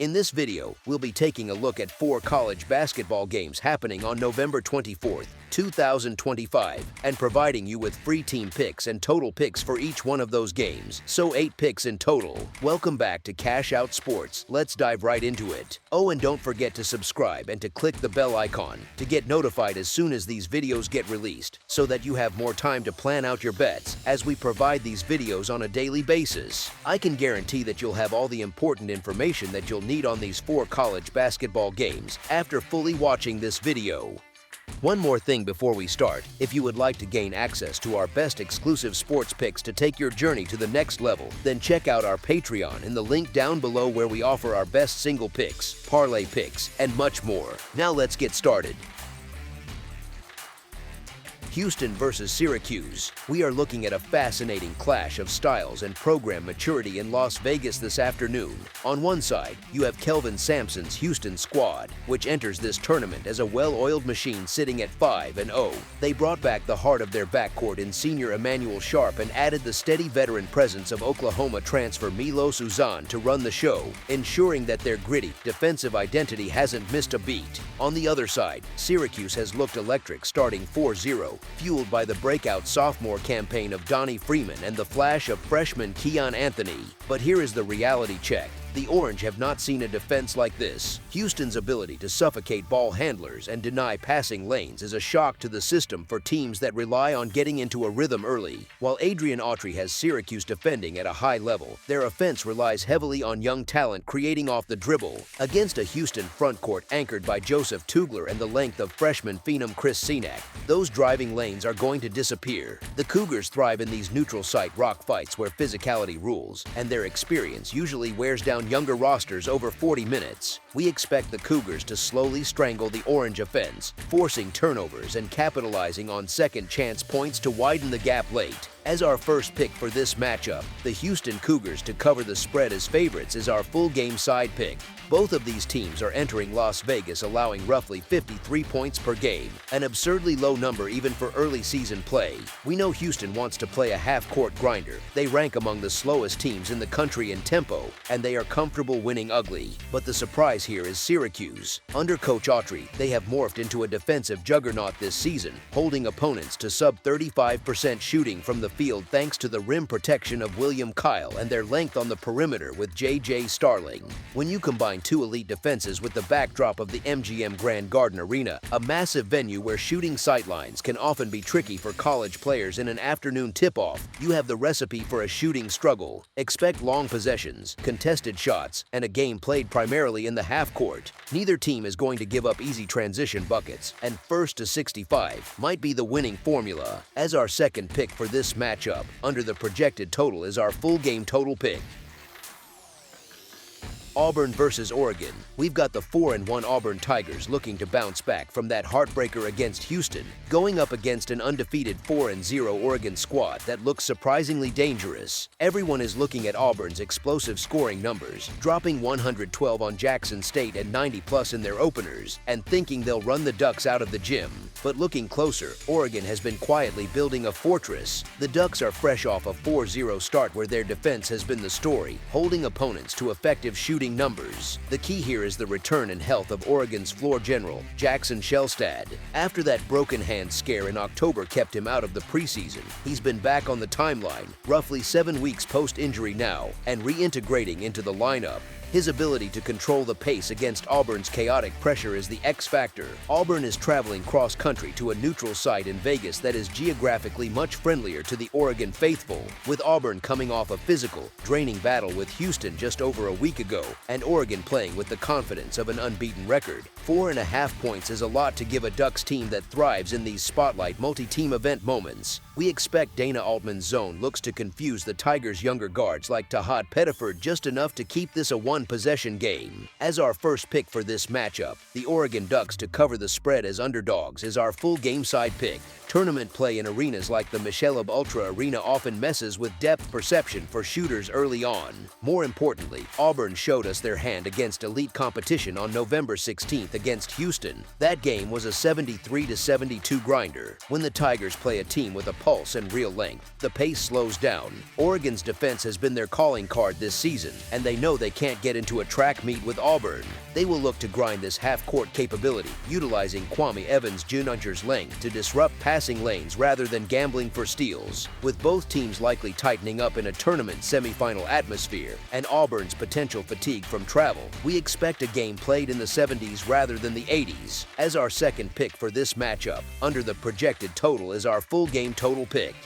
In this video, we'll be taking a look at 4 college basketball games happening on November 24th, 2025, and providing you with free team picks and total picks for each one of those games, so 8 picks in total. Welcome back to Cash Out Sports. Let's dive right into it. Oh, and don't forget to subscribe and to click the bell icon to get notified as soon as these videos get released, so that you have more time to plan out your bets as we provide these videos on a daily basis. I can guarantee that you'll have all the important information that you'll need on these 4 college basketball games after fully watching this video. One more thing before we start, if you would like to gain access to our best exclusive sports picks to take your journey to the next level, then check out our Patreon in the link down below where we offer our best single picks, parlay picks, and much more. Now let's get started. Houston versus Syracuse. We are looking at a fascinating clash of styles and program maturity in Las Vegas this afternoon. On one side, you have Kelvin Sampson's Houston squad, which enters this tournament as a well-oiled machine sitting at 5-0. They brought back the heart of their backcourt in senior Emmanuel Sharp and added the steady veteran presence of Oklahoma transfer Milos Uzan to run the show, ensuring that their gritty, defensive identity hasn't missed a beat. On the other side, Syracuse has looked electric, starting 4-0, fueled by the breakout sophomore campaign of Donnie Freeman and the flash of freshman Keon Anthony. But here is the reality check. The Orange have not seen a defense like this. Houston's ability to suffocate ball handlers and deny passing lanes is a shock to the system for teams that rely on getting into a rhythm early. While Adrian Autry has Syracuse defending at a high level, their offense relies heavily on young talent creating off the dribble. Against a Houston frontcourt anchored by Joseph Tugler and the length of freshman phenom Chris Senak, those driving lanes are going to disappear. The Cougars thrive in these neutral site rock fights where physicality rules, and their experience usually wears down younger rosters over 40 minutes. We expect the Cougars to slowly strangle the Orange offense, forcing turnovers and capitalizing on second chance points to widen the gap late. As our first pick for this matchup, the Houston Cougars to cover the spread as favorites is our full game side pick. Both of these teams are entering Las Vegas allowing roughly 53 points per game, an absurdly low number even for early season play. We know Houston wants to play a half-court grinder. They rank among the slowest teams in the country in tempo, and they are comfortable winning ugly. But the surprise here is Syracuse. Under Coach Autry, they have morphed into a defensive juggernaut this season, holding opponents to sub-35% shooting from the field thanks to the rim protection of William Kyle and their length on the perimeter with J.J. Starling. When you combine 2 elite defenses with the backdrop of the MGM Grand Garden Arena, a massive venue where shooting sightlines can often be tricky for college players in an afternoon tip-off, you have the recipe for a shooting struggle. Expect long possessions, contested shots, and a game played primarily in the half-court. Neither team is going to give up easy transition buckets, and 1st to 65 might be the winning formula. As our second pick for this matchup, under the projected total is our full game total pick. Auburn versus Oregon. We've got the 4-1 Auburn Tigers looking to bounce back from that heartbreaker against Houston, going up against an undefeated 4-0 Oregon squad that looks surprisingly dangerous. Everyone is looking at Auburn's explosive scoring numbers, dropping 112 on Jackson State and 90+ in their openers, and thinking they'll run the Ducks out of the gym. But looking closer, Oregon has been quietly building a fortress. The Ducks are fresh off a 4-0 start where their defense has been the story, holding opponents to effective shooting numbers. The key here is the return and health of Oregon's floor general, Jackson Shelstad. After that broken hand scare in October kept him out of the preseason, he's been back on the timeline, roughly 7 weeks post-injury now, and reintegrating into the lineup. His ability to control the pace against Auburn's chaotic pressure is the X factor. Auburn is traveling cross-country to a neutral site in Vegas that is geographically much friendlier to the Oregon faithful, with Auburn coming off a physical, draining battle with Houston just over a week ago, and Oregon playing with the confidence of an unbeaten record. 4.5 points is a lot to give a Ducks team that thrives in these spotlight multi-team event moments. We expect Dana Altman's zone looks to confuse the Tigers' younger guards like Tahad Pettiford just enough to keep this a one-possession game. As our first pick for this matchup, the Oregon Ducks to cover the spread as underdogs is our full game side pick. Tournament play in arenas like the Michelob Ultra Arena often messes with depth perception for shooters early on. More importantly, Auburn showed us their hand against elite competition on November 16th against Houston. That game was a 73-72 grinder. When the Tigers play a team with a pulse and real length, the pace slows down. Oregon's defense has been their calling card this season, and they know they can't get get into a track meet with Auburn. They will look to grind this half-court capability, utilizing Kwame Evans Jr.'s length to disrupt passing lanes rather than gambling for steals. With both teams likely tightening up in a tournament semifinal atmosphere and Auburn's potential fatigue from travel, we expect a game played in the 70s rather than the 80s. As our second pick for this matchup, under the projected total is our full game total pick.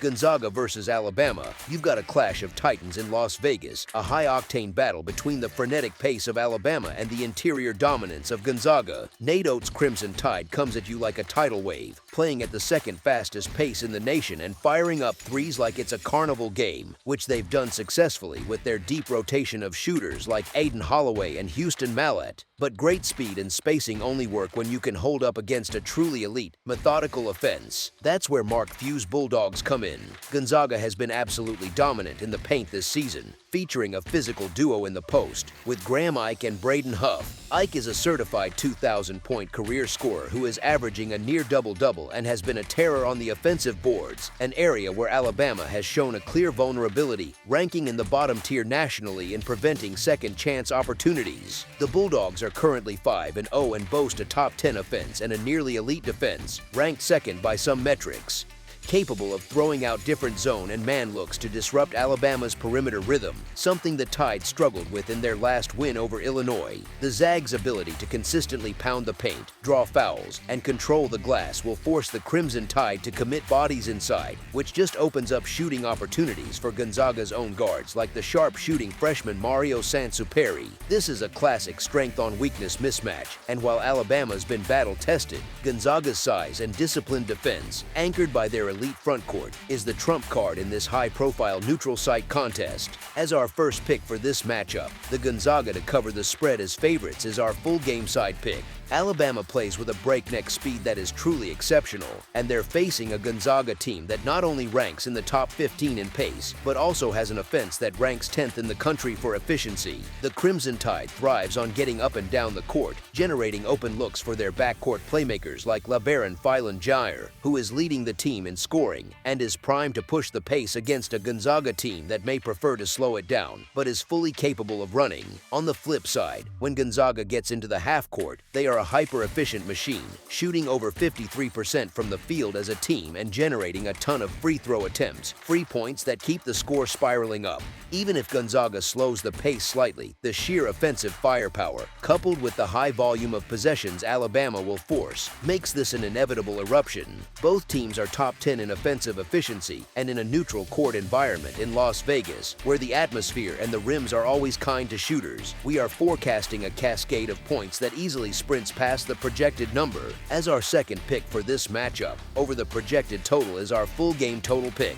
Gonzaga versus Alabama. You've got a clash of titans in Las Vegas, a high-octane battle between the frenetic pace of Alabama and the interior dominance of Gonzaga. Nate Oates' Crimson Tide comes at you like a tidal wave, playing at the second fastest pace in the nation and firing up threes like it's a carnival game, which they've done successfully with their deep rotation of shooters like Aiden Holloway and Houston Mallett. But great speed and spacing only work when you can hold up against a truly elite, methodical offense. That's where Mark Few's Bulldogs come in. Gonzaga has been absolutely dominant in the paint this season, featuring a physical duo in the post with Graham Ike and Braden Huff. Ike is a certified 2,000-point career scorer who is averaging a near double-double and has been a terror on the offensive boards, an area where Alabama has shown a clear vulnerability, ranking in the bottom tier nationally in preventing second-chance opportunities. The Bulldogs are currently 5-0 and boast a top 10 offense and a nearly elite defense, ranked second by some metrics. Capable of throwing out different zone and man looks to disrupt Alabama's perimeter rhythm, something the Tide struggled with in their last win over Illinois. The Zags' ability to consistently pound the paint, draw fouls, and control the glass will force the Crimson Tide to commit bodies inside, which just opens up shooting opportunities for Gonzaga's own guards like the sharp-shooting freshman Mario Sansuperi. This is a classic strength-on-weakness mismatch, and while Alabama's been battle-tested, Gonzaga's size and disciplined defense, anchored by their elite front court, is the trump card in this high-profile neutral site contest. As our first pick for this matchup, the Gonzaga to cover the spread as favorites is our full game side pick. Alabama plays with a breakneck speed that is truly exceptional, and they're facing a Gonzaga team that not only ranks in the top 15 in pace, but also has an offense that ranks 10th in the country for efficiency. The Crimson Tide thrives on getting up and down the court, generating open looks for their backcourt playmakers like LaVaron Philan-Jair, who is leading the team in scoring and is primed to push the pace against a Gonzaga team that may prefer to slow it down, but is fully capable of running. On the flip side, when Gonzaga gets into the half court, they are a hyper-efficient machine, shooting over 53% from the field as a team and generating a ton of free throw attempts, free points that keep the score spiraling up. Even if Gonzaga slows the pace slightly, the sheer offensive firepower, coupled with the high volume of possessions Alabama will force, makes this an inevitable eruption. Both teams are top 10 in offensive efficiency and in a neutral court environment in Las Vegas, where the atmosphere and the rims are always kind to shooters. We are forecasting a cascade of points that easily sprints past the projected number. As our second pick for this matchup, over the projected total is our full game total pick.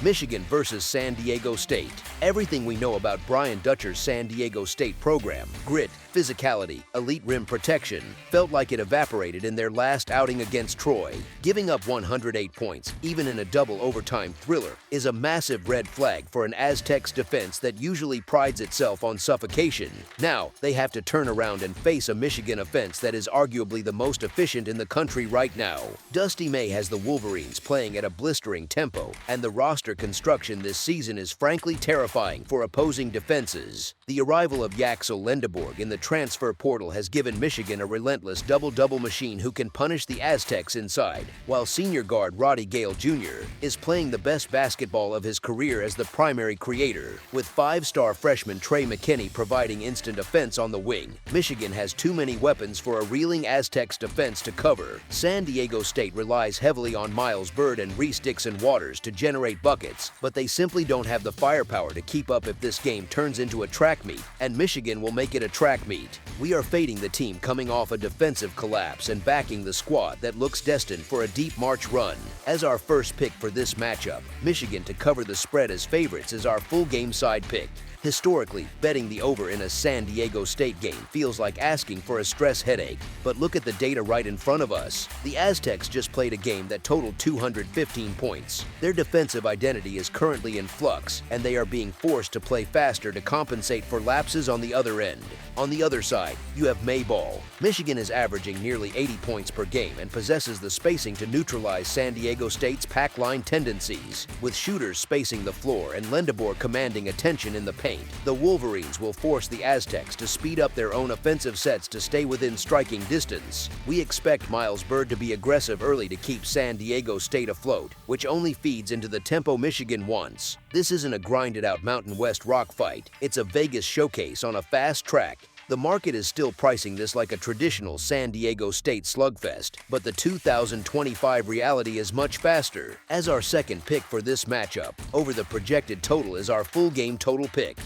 Michigan versus San Diego State. Everything we know about Brian Dutcher's San Diego State program, grit, physicality, elite rim protection, felt like it evaporated in their last outing against Troy. Giving up 108 points, even in a double overtime thriller, is a massive red flag for an Aztecs defense that usually prides itself on suffocation. Now, they have to turn around and face a Michigan offense that is arguably the most efficient in the country right now. Dusty May has the Wolverines playing at a blistering tempo, and the roster construction this season is frankly terrifying for opposing defenses. The arrival of Yaxel Lendeborg in the transfer portal has given Michigan a relentless double-double machine who can punish the Aztecs inside, while senior guard Roddy Gale Jr. is playing the best basketball of his career as the primary creator. With five-star freshman Trey McKinney providing instant offense on the wing, Michigan has too many weapons for a reeling Aztecs defense to cover. San Diego State relies heavily on Miles Byrd and Reese Dixon Waters to generate buckets, but they simply don't have the firepower to keep up if this game turns into a track meet, and Michigan will make it a track meet. We are fading the team coming off a defensive collapse and backing the squad that looks destined for a deep March run. As our first pick for this matchup, Michigan to cover the spread as favorites is our full game side pick. Historically, betting the over in a San Diego State game feels like asking for a stress headache, but look at the data right in front of us. The Aztecs just played a game that totaled 215 points. Their defensive identity is currently in flux, and they are being forced to play faster to compensate for lapses on the other end. On the the other side, you have Mayball. Michigan is averaging nearly 80 points per game and possesses the spacing to neutralize San Diego State's pack line tendencies. With shooters spacing the floor and Lendabor commanding attention in the paint, the Wolverines will force the Aztecs to speed up their own offensive sets to stay within striking distance. We expect Miles Byrd to be aggressive early to keep San Diego State afloat, which only feeds into the tempo Michigan wants. This isn't a grinded-out Mountain West rock fight. It's a Vegas showcase on a fast track. The market is still pricing this like a traditional San Diego State slugfest, but the 2025 reality is much faster. As our second pick for this matchup, over the projected total is our full game total pick.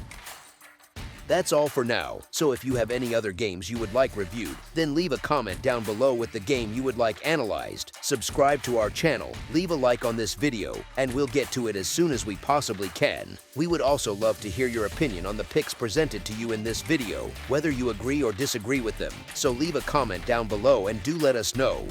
That's all for now, so if you have any other games you would like reviewed, then leave a comment down below with the game you would like analyzed, subscribe to our channel, leave a like on this video, and we'll get to it as soon as we possibly can. We would also love to hear your opinion on the picks presented to you in this video, whether you agree or disagree with them, so leave a comment down below and do let us know.